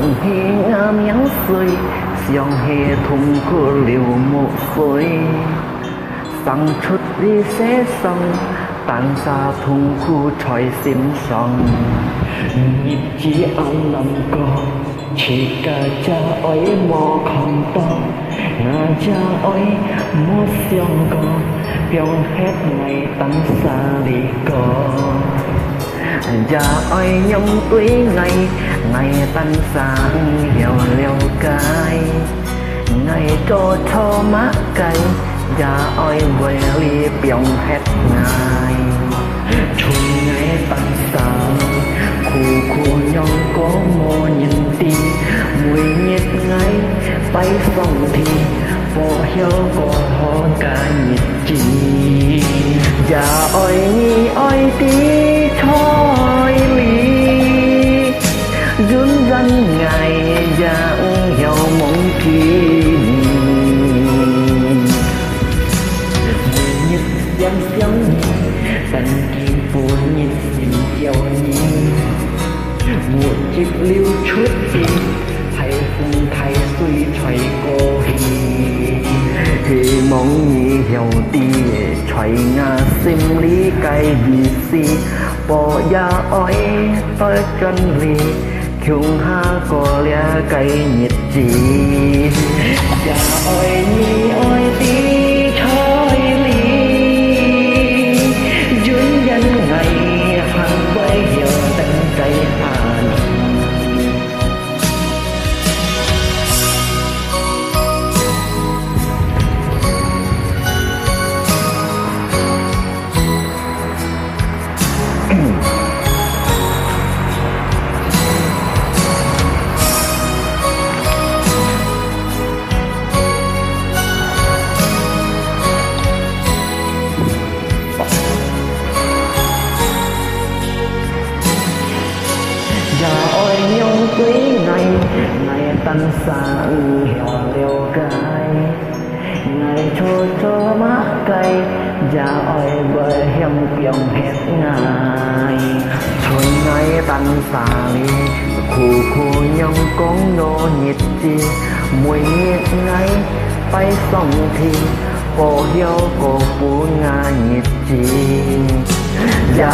sông hề nga miếng xuôi sông hề thùng của liều một phơi sang chút đi sẽ xong tan xa thùng khu tròi xím song nhịp chỉ ăn nằm co chỉ cả cha ơi mò không to ngà cha ơi mò xiong co biong hết ngày tan xa đi co cha ơi nhom túi ngày ngày tan xa hiểu liều cái ngày cho thô mát cay cha ơi về li biong hết ngày chung ngày tan xa khu khu nhau có mò nhìn tim mùi nhiệt ngay bay phòng thì bỏ hiếu bỏ họ cả nhiệt chi dạ ơi nhi ơi tí thôi lý dún dân ngày dạ hiểu mong kỳ mùi nhiệt giam xiao nhi tận kim phù nhìn xin chiều nhi một chiếc liêu chút đi thầy phùng thầy suy xoay cô hi mong nhị hiểu đi xoay ngà sim lý cây đi si bỏ ya oi tôi chân li khiung ha có lẽ cây nhiệt gì ya oi nhị oi đi thôi li duyên nhân ngày hàng bây giờ tận cây hàn quý ngày ngày tan xa hiểu liều cái ngày cho mát cây dạ ơi với hiểm biong hết ngày thôi ngày tan xa đi khu khu nhau con nô nhiệt chi mùi nhiệt ngày bay sông thì bỏ hiếu cổ phú nga nhiệt chi dạ